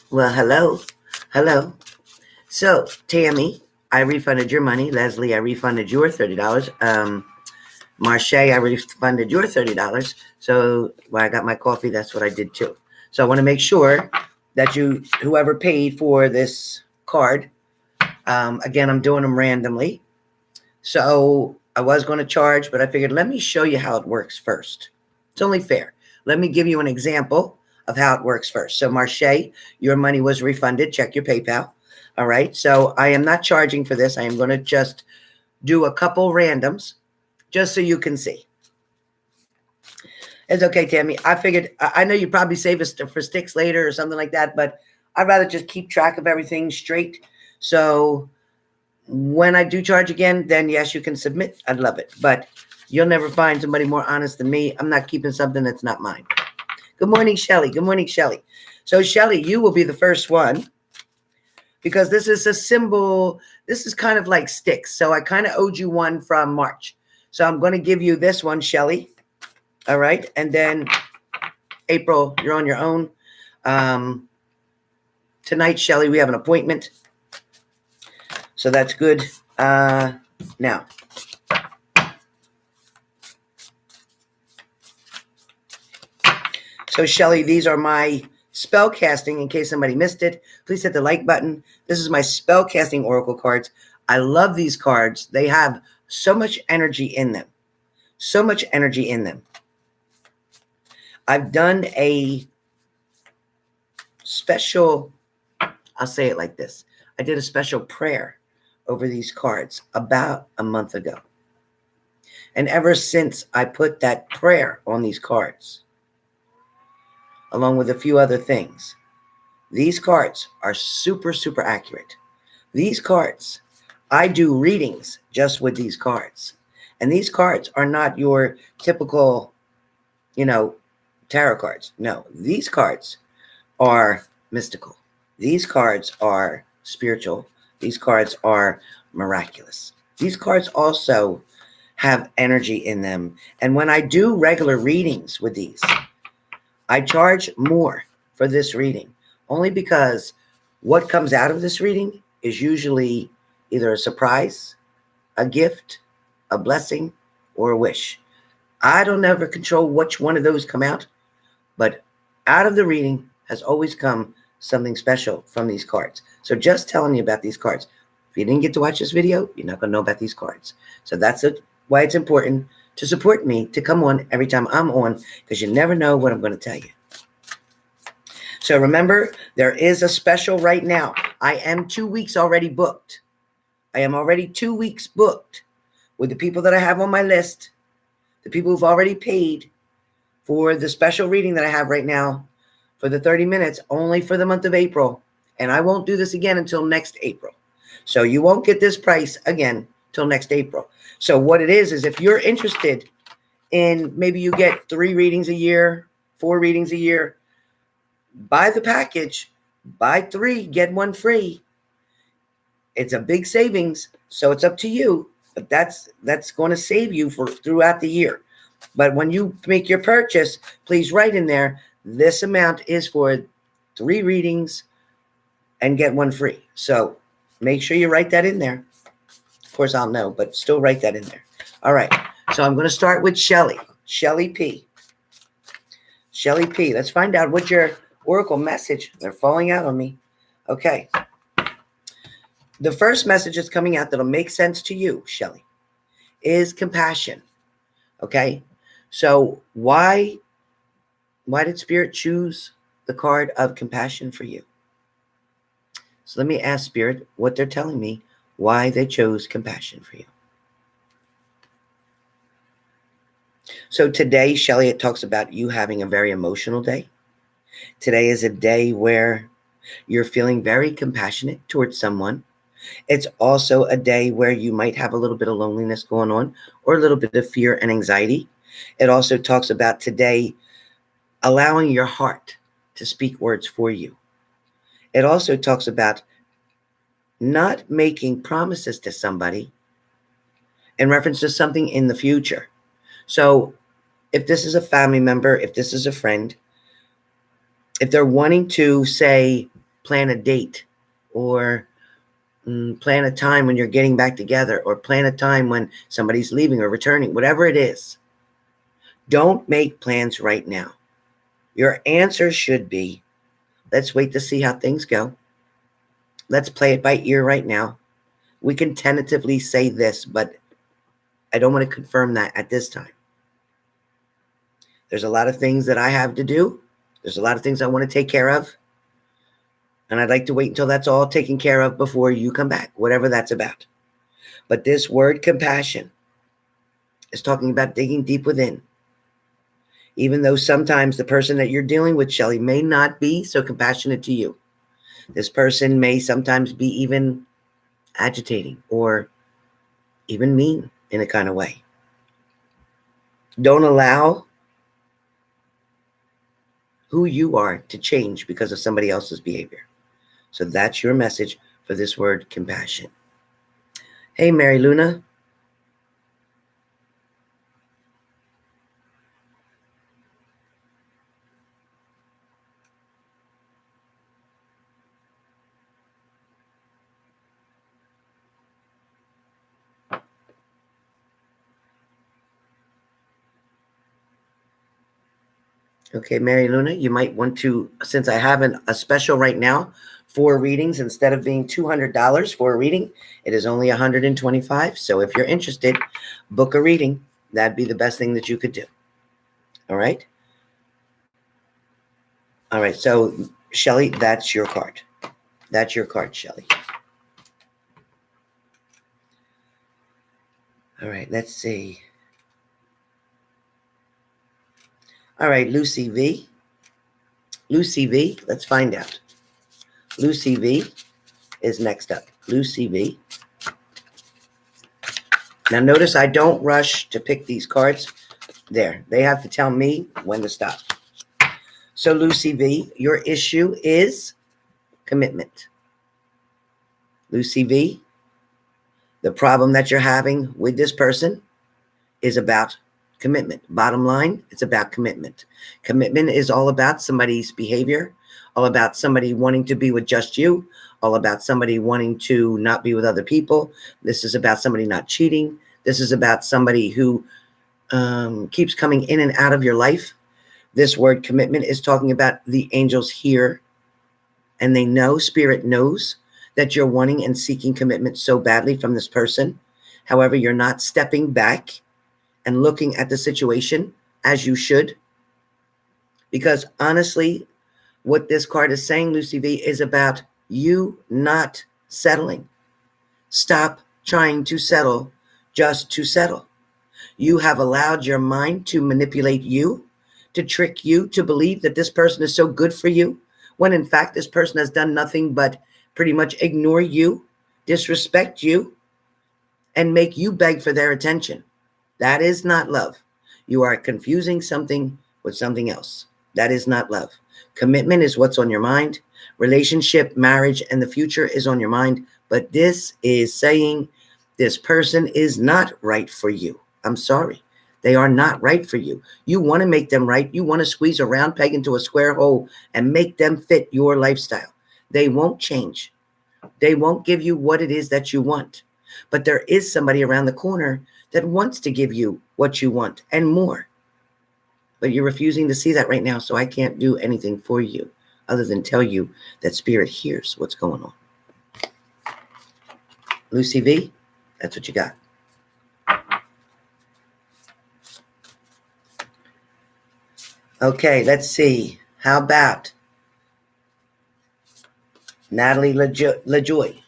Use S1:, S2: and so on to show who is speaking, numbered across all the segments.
S1: Well, hello. Hello. So, Tammy, I refunded your money. Leslie, I refunded your $30. Marche, I refunded your $30. So, when I got my coffee, that's what I did too. So, I want to make sure that whoever paid for this card, again, I'm doing them randomly. So, I was going to charge, but I figured let me show you how it works first. It's only fair. Let me give you an example of how it works first. So, Marche, your money was refunded. Check your PayPal. All right. So, I am not charging for this. I am going to just do a couple randoms just so you can see. It's okay, Tammy. I figured, I know you probably save us for sticks later or something like that, but I'd rather just keep track of everything straight. So, when I do charge again, then yes, you can submit. I'd love it. But you'll never find somebody more honest than me. I'm not keeping something that's not mine. Good morning, Shelley. Good morning, Shelley. So, Shelley, you will be the first one because this is a symbol. This is kind of like sticks. So, I kind of owed you one from March. So, I'm going to give you this one, Shelley. All right. And then, April, you're on your own. Tonight, Shelley, we have an appointment. So, that's good. Now, so, Shelley, these are my spell casting. In case somebody missed it, please hit the like button. This is my spell casting oracle cards. I love these cards. They have so much energy in them. So much energy in them. I've done a special, I'll say it like this. I did a special prayer over these cards about a month ago. And ever since I put that prayer on these cards, along with a few other things, these cards are super, super accurate. These cards, I do readings just with these cards. And these cards are not your typical, tarot cards. No, these cards are mystical. These cards are spiritual. These cards are miraculous. These cards also have energy in them. And when I do regular readings with these, I charge more for this reading only because what comes out of this reading is usually either a surprise, a gift, a blessing, or a wish. I don't ever control which one of those come out, but out of the reading has always come something special from these cards. So just telling you about these cards. If you didn't get to watch this video, you're not going to know about these cards. So that's why it's important to support me, to come on every time I'm on, because you never know what I'm going to tell you. So remember, there is a special right now. I am 2 weeks already booked. I am already 2 weeks booked with the people that I have on my list, the people who've already paid for the special reading that I have right now for the 30 minutes, only for the month of April. And I won't do this again until next April. So you won't get this price again till next April. So what it is if you're interested in, maybe you get 3 readings a year, 4 readings a year, buy the package, buy 3, get 1 free. It's a big savings, so it's up to you, but that's going to save you for throughout the year. But when you make your purchase, please write in there, this amount is for 3 readings and get 1 free. So make sure you write that in there. Of course, I'll know, but still write that in there. All right. So I'm going to start with Shelley. Shelley P. Shelley P. Let's find out what your oracle message. They're falling out on me. Okay. The first message that's coming out that'll make sense to you, Shelley, is compassion. Okay. So why did Spirit choose the card of compassion for you? So let me ask Spirit what they're telling me, why they chose compassion for you. So today, Shelley, it talks about you having a very emotional day. Today is a day where you're feeling very compassionate towards someone. It's also a day where you might have a little bit of loneliness going on or a little bit of fear and anxiety. It also talks about today allowing your heart to speak words for you. It also talks about not making promises to somebody in reference to something in the future. So if this is a family member, if this is a friend, if they're wanting to say, plan a date, or plan a time when you're getting back together, or plan a time when somebody's leaving or returning, whatever it is. Don't make plans right now. Your answer should be, let's wait to see how things go. Let's play it by ear right now. We can tentatively say this, but I don't want to confirm that at this time. There's a lot of things that I have to do. There's a lot of things I want to take care of. And I'd like to wait until that's all taken care of before you come back, whatever that's about. But this word compassion is talking about digging deep within. Even though sometimes the person that you're dealing with, Shelley, may not be so compassionate to you. This person may sometimes be even agitating or even mean in a kind of way. Don't allow who you are to change because of somebody else's behavior. So that's your message for this word compassion. Hey, Mary Luna. Okay, Mary Luna, you might want to, since I have a special right now for readings, instead of being $200 for a reading, it is only $125. So if you're interested, book a reading. That'd be the best thing that you could do. All right. All right. So, Shelley, that's your card. That's your card, Shelley. All right. Let's see. All right, Lucy V. Lucy V, let's find out. Lucy V is next up. Lucy V. Now notice I don't rush to pick these cards. There, they have to tell me when to stop. So Lucy V, your issue is commitment. Lucy V, the problem that you're having with this person is about commitment. Bottom line, it's about commitment. Commitment is all about somebody's behavior, all about somebody wanting to be with just you, all about somebody wanting to not be with other people. This is about somebody not cheating. This is about somebody who keeps coming in and out of your life. This word commitment is talking about the angels here, and they know, spirit knows that you're wanting and seeking commitment so badly from this person. However, you're not stepping back and looking at the situation as you should. Because honestly, what this card is saying, Lucy V, is about you not settling. Stop trying to settle just to settle. You have allowed your mind to manipulate you, to trick you to believe that this person is so good for you, when in fact this person has done nothing but pretty much ignore you, disrespect you, and make you beg for their attention. That is not love. You are confusing something with something else. That is not love. Commitment is what's on your mind. Relationship, marriage, and the future is on your mind. But this is saying this person is not right for you. I'm sorry. They are not right for you. You want to make them right. You want to squeeze a round peg into a square hole and make them fit your lifestyle. They won't change. They won't give you what it is that you want. But there is somebody around the corner that wants to give you what you want and more. But you're refusing to see that right now, so I can't do anything for you other than tell you that spirit hears what's going on. Lucy V, that's what you got. Okay, let's see. How about Natalie LaJoy?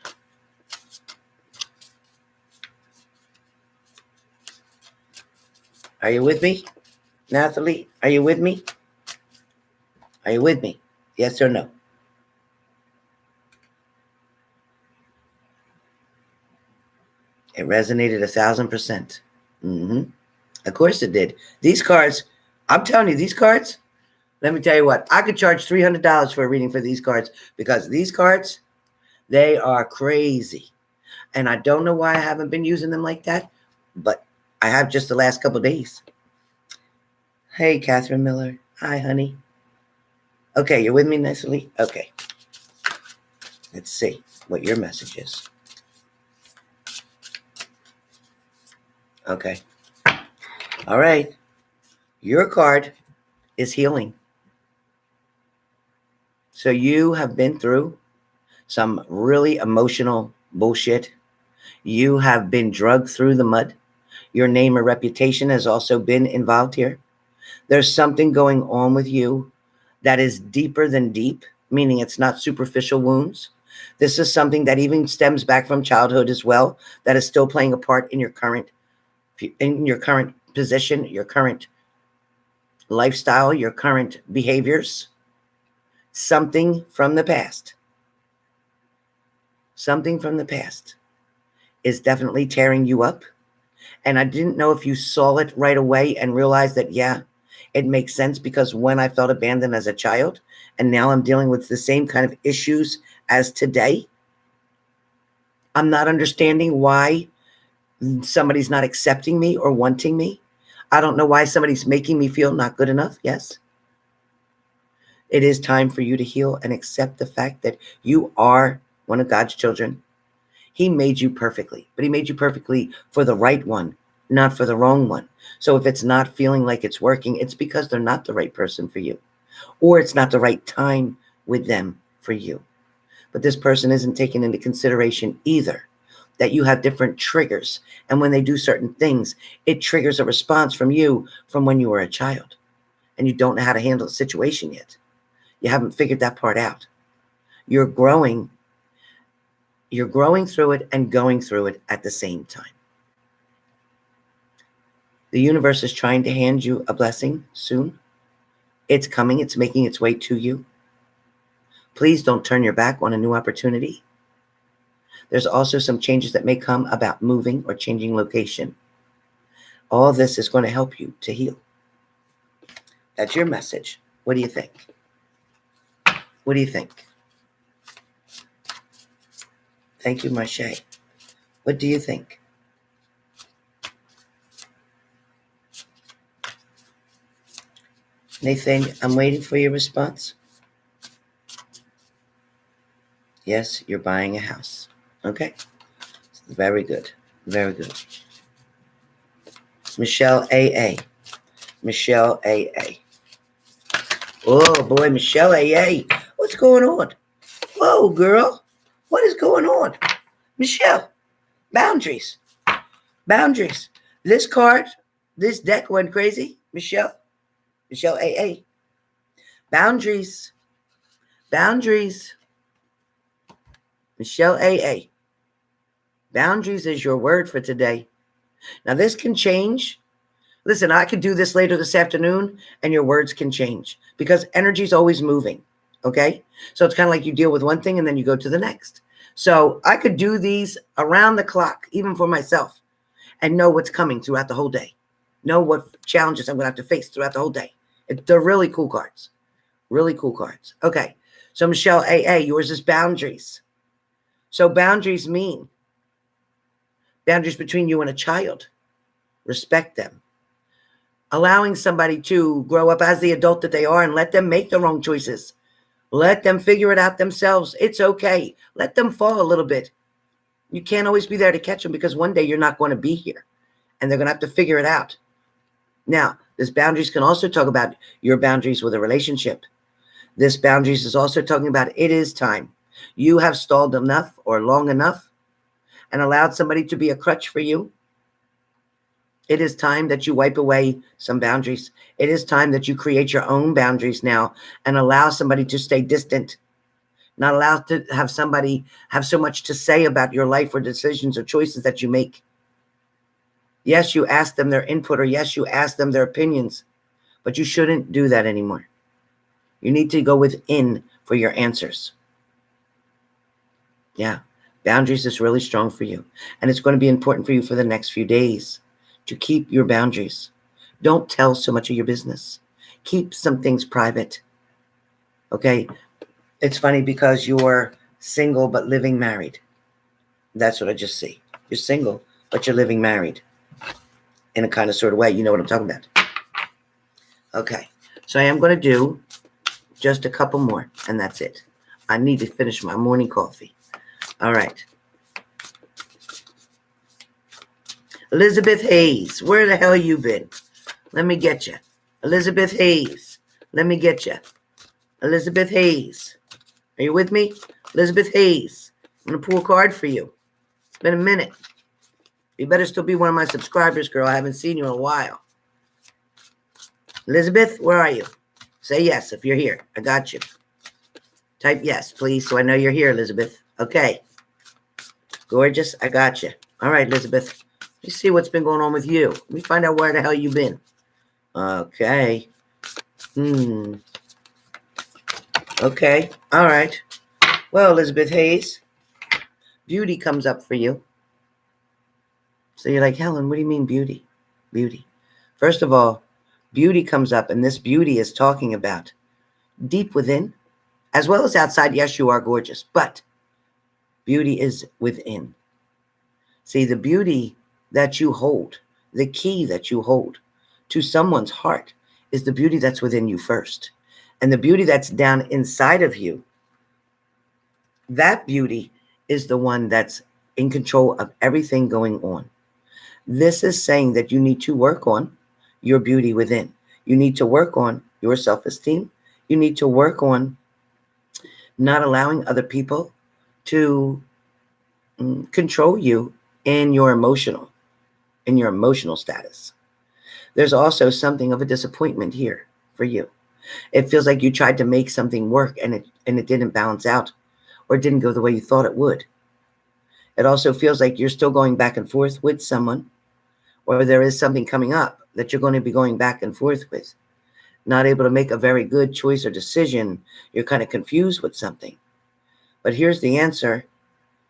S1: Are you with me? Natalie, are you with me? Are you with me? Yes or no? It resonated 1,000%. Of course it did. These cards, I'm telling you, these cards, let me tell you what, I could charge $300 for a reading for these cards, because these cards, they are crazy. And I don't know why I haven't been using them like that, but I have just the last couple of days. Hey, Catherine Miller. Hi, honey. Okay, you're with me, Nestle? Okay. Let's see what your message is. Okay. All right. Your card is healing. So you have been through some really emotional bullshit. You have been drugged through the mud. Your name or reputation has also been involved here. There's something going on with you that is deeper than deep, meaning it's not superficial wounds. This is something that even stems back from childhood as well, that is still playing a part in your current position, your current lifestyle, your current behaviors. Something from the past. Something from the past is definitely tearing you up. And I didn't know if you saw it right away and realized that, yeah, it makes sense, because when I felt abandoned as a child, and now I'm dealing with the same kind of issues as today, I'm not understanding why somebody's not accepting me or wanting me. I don't know why somebody's making me feel not good enough. Yes. It is time for you to heal and accept the fact that you are one of God's children. He made you perfectly, but he made you perfectly for the right one, not for the wrong one. So if it's not feeling like it's working, it's because they're not the right person for you, or it's not the right time with them for you. But this person isn't taking into consideration either that you have different triggers. And when they do certain things, it triggers a response from you from when you were a child, and you don't know how to handle the situation yet. You haven't figured that part out. You're growing through it and going through it at the same time. The universe is trying to hand you a blessing soon. It's coming. It's making its way to you. Please don't turn your back on a new opportunity. There's also some changes that may come about moving or changing location. All this is going to help you to heal. That's your message. What do you think? What do you think? Thank you, Marche. What do you think? Nathan, I'm waiting for your response. Yes, you're buying a house. Okay. Very good. Very good. Michelle AA. Michelle AA. Oh, boy, Michelle AA. What's going on? Whoa, girl. What is going on? Michelle, boundaries. Boundaries. This card, this deck went crazy. Michelle AA. Boundaries. Boundaries. Michelle AA. Boundaries is your word for today. Now, this can change. Listen, I could do this later this afternoon, and your words can change, because energy is always moving, okay? So it's kind of like you deal with one thing, and then you go to the next. So I could do these around the clock, even for myself, and know what's coming throughout the whole day. Know what challenges I'm going to have to face throughout the whole day. They're really cool cards. Really cool cards. Okay, so Michelle AA, yours is boundaries. So boundaries mean boundaries between you and a child. Respect them. Allowing somebody to grow up as the adult that they are, and let them make their own choices. Let them figure it out themselves. It's okay. Let them fall a little bit. You can't always be there to catch them, because one day you're not going to be here, and they're going to have to figure it out. Now, this boundaries can also talk about your boundaries with a relationship. This boundaries is also talking about it is time. You have stalled enough or long enough and allowed somebody to be a crutch for you. It is time that you wipe away some boundaries. It is time that you create your own boundaries now and allow somebody to stay distant. Not allowed to have somebody have so much to say about your life or decisions or choices that you make. Yes, you ask them their input, or yes, you ask them their opinions, but you shouldn't do that anymore. You need to go within for your answers. Yeah, boundaries is really strong for you, and it's going to be important for you for the next few days to keep your boundaries. Don't tell so much of your business. Keep some things private. Okay? It's funny because you're single but living married. That's what I just see. You're single, but you're living married in a kind of sort of way. You know what I'm talking about. Okay. So I am going to do just a couple more, and that's it. I need to finish my morning coffee. All right. Elizabeth Hayes, where the hell you been? Let me get you. Elizabeth Hayes, let me get you. Elizabeth Hayes, are you with me? Elizabeth Hayes, I'm going to pull a card for you. It's been a minute. You better still be one of my subscribers, girl. I haven't seen you in a while. Elizabeth, where are you? Say yes if you're here. I got you. Type yes, please, so I know you're here, Elizabeth. Okay. Gorgeous, I got you. All right, Elizabeth. Let me see what's been going on with you. Let me find out where the hell you've been. Okay. Okay. All right. Well, Elizabeth Hayes, beauty comes up for you. So you're like, Helen, what do you mean beauty? Beauty. First of all, beauty comes up, and this beauty is talking about deep within, as well as outside. Yes, you are gorgeous, but beauty is within. See, the beauty that you hold, the key that you hold to someone's heart is the beauty that's within you first. And the beauty that's down inside of you, that beauty is the one that's in control of everything going on. This is saying that you need to work on your beauty within. You need to work on your self-esteem. You need to work on not allowing other people to control you in your emotional status. There's also something of a disappointment here for you. It feels like you tried to make something work and it didn't balance out, or it didn't go the way you thought it would. It also feels like you're still going back and forth with someone, or there is something coming up that you're going to be going back and forth with. Not able to make a very good choice or decision. You're kind of confused with something. But here's the answer.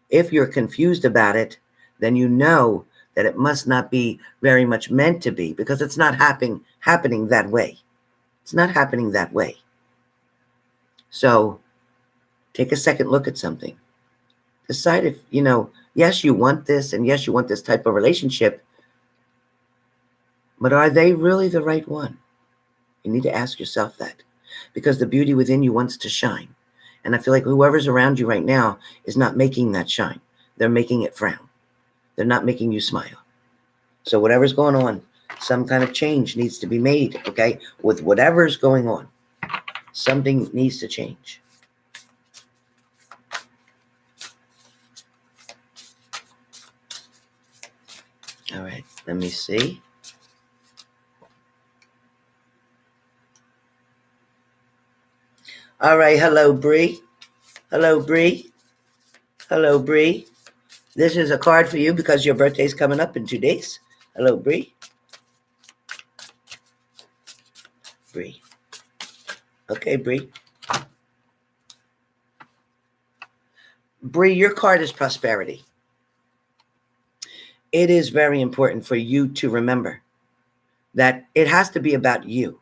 S1: If you're confused about it, then you know that it must not be very much meant to be, because it's not happening that way. It's not happening that way. So take a second look at something. Decide if, yes, you want this, and yes, you want this type of relationship, but are they really the right one? You need to ask yourself that, because the beauty within you wants to shine. And I feel like whoever's around you right now is not making that shine. They're making it frown. They're not making you smile. So whatever's going on, some kind of change needs to be made, okay? With whatever's going on, something needs to change. All right, let me see. All right, hello, Bree. Hello, Bree. Hello, Bree. This is a card for you because your birthday's coming up in 2 days. Hello, Bree. Bree. Okay, Bree. Bree, your card is prosperity. It is very important for you to remember that it has to be about you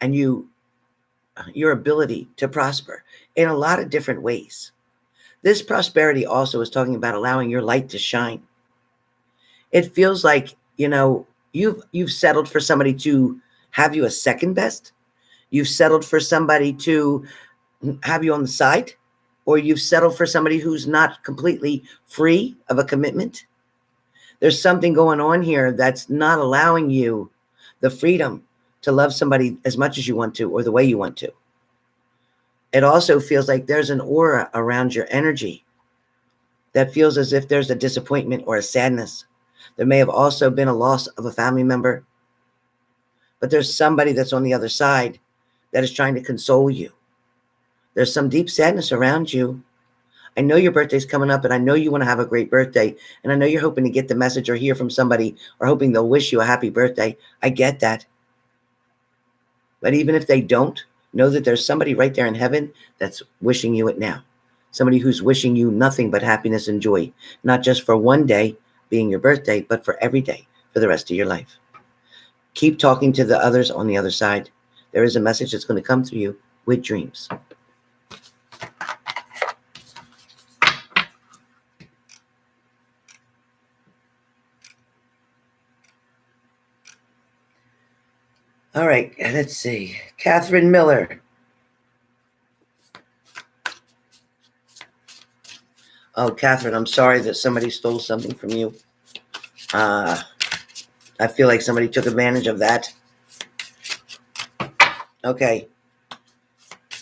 S1: and your ability to prosper in a lot of different ways. This prosperity also is talking about allowing your light to shine. It feels like, you've settled for somebody to have you as second best. You've settled for somebody to have you on the side, or you've settled for somebody who's not completely free of a commitment. There's something going on here that's not allowing you the freedom to love somebody as much as you want to, or the way you want to. It also feels like there's an aura around your energy that feels as if there's a disappointment or a sadness. There may have also been a loss of a family member, but there's somebody that's on the other side that is trying to console you. There's some deep sadness around you. I know your birthday's coming up, and I know you want to have a great birthday, and I know you're hoping to get the message or hear from somebody, or hoping they'll wish you a happy birthday. I get that. But even if they don't, know that there's somebody right there in heaven that's wishing you it now. Somebody who's wishing you nothing but happiness and joy, not just for one day being your birthday, but for every day for the rest of your life. Keep talking to the others on the other side. There is a message that's going to come through you with dreams. All right, let's see. Catherine Miller. Oh, Catherine, I'm sorry that somebody stole something from you. I feel like somebody took advantage of that. Okay.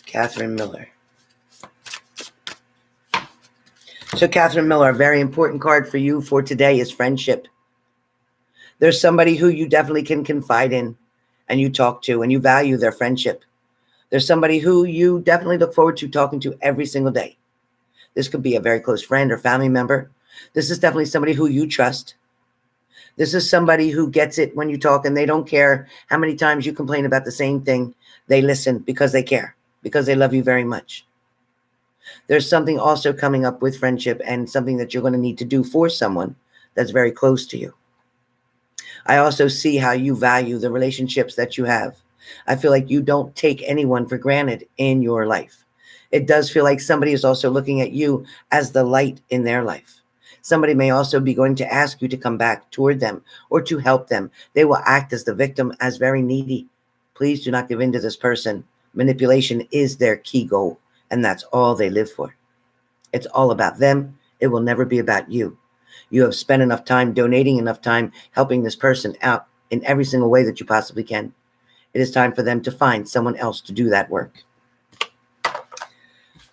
S1: Catherine Miller. So, Catherine Miller, a very important card for you for today is friendship. There's somebody who you definitely can confide in and you talk to and you value their friendship. There's somebody who you definitely look forward to talking to every single day. This could be a very close friend or family member. This is definitely somebody who you trust. This is somebody who gets it when you talk and they don't care how many times you complain about the same thing. They listen because they care, because they love you very much. There's something also coming up with friendship and something that you're going to need to do for someone that's very close to you. I also see how you value the relationships that you have. I feel like you don't take anyone for granted in your life. It does feel like somebody is also looking at you as the light in their life. Somebody may also be going to ask you to come back toward them or to help them. They will act as the victim, as very needy. Please do not give in to this person. Manipulation is their key goal, and that's all they live for. It's all about them. It will never be about you. You have spent enough time donating, enough time helping this person out in every single way that you possibly can. It is time for them to find someone else to do that work.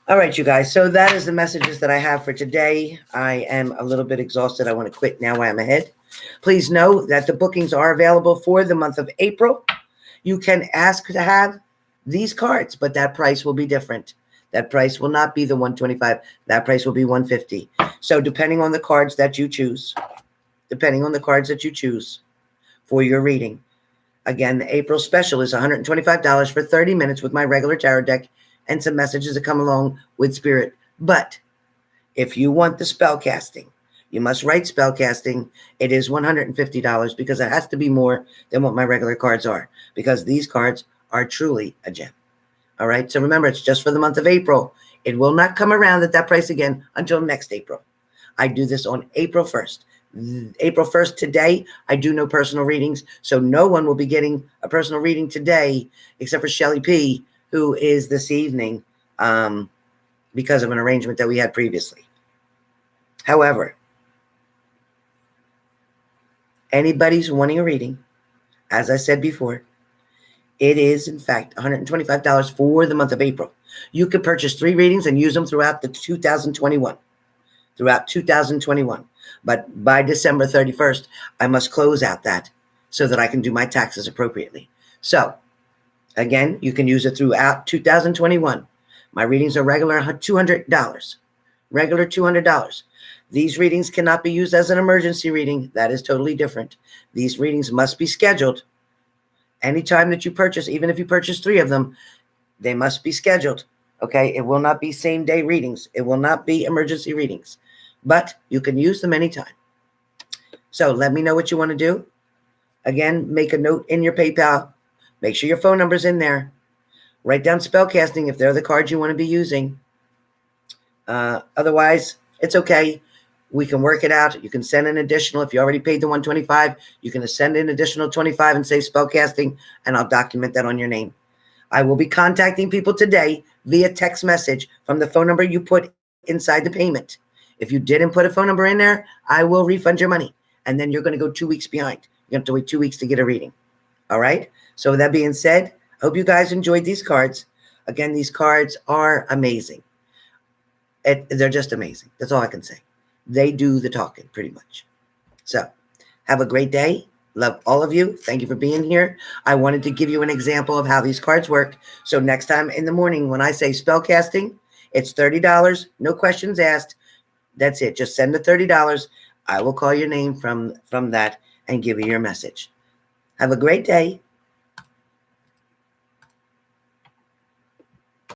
S1: All right, you guys. So that is the messages that I have for today. I am a little bit exhausted. I want to quit now while I'm ahead. Please know that the bookings are available for the month of April. You can ask to have these cards, but that price will be different. That price will not be the $125. That price will be $150. So depending on the cards that you choose, for your reading, again, the April special is $125 for 30 minutes with my regular tarot deck and some messages that come along with spirit. But if you want the spell casting, you must write spell casting. It is $150 because it has to be more than what my regular cards are, because these cards are truly a gem. All right. So remember, it's just for the month of April. It will not come around at that price again until next April. I do this on April 1st. April 1st today, I do no personal readings. So no one will be getting a personal reading today except for Shelley P., who is this evening because of an arrangement that we had previously. However, anybody's wanting a reading, as I said before, it is, in fact, $125 for the month of April. You could purchase 3 readings and use them throughout 2021. But by December 31st, I must close out that so that I can do my taxes appropriately. So, again, you can use it throughout 2021. My readings are regular $200. Regular $200. These readings cannot be used as an emergency reading. That is totally different. These readings must be scheduled. Anytime that you purchase, even if you purchase 3 of them, they must be scheduled. Okay? It will not be same-day readings. It will not be emergency readings. But you can use them anytime. So let me know what you want to do. Again, make a note in your PayPal. Make sure your phone number's in there. Write down spellcasting if they're the cards you want to be using. Otherwise, it's okay. We can work it out. You can send an additional. If you already paid the $125, you can send an additional $25 and say spellcasting, and I'll document that on your name. I will be contacting people today via text message from the phone number you put inside the payment. If you didn't put a phone number in there, I will refund your money. And then you're going to go 2 weeks behind. You have to wait 2 weeks to get a reading. All right? So with that being said, I hope you guys enjoyed these cards. Again, these cards are amazing. They're just amazing. That's all I can say. They do the talking pretty much. So have a great day. Love all of you. Thank you for being here. I wanted to give you an example of how these cards work. So next time in the morning when I say spellcasting, it's $30. No questions asked. That's it. Just send the $30. I will call your name from that and give you your message. Have a great day.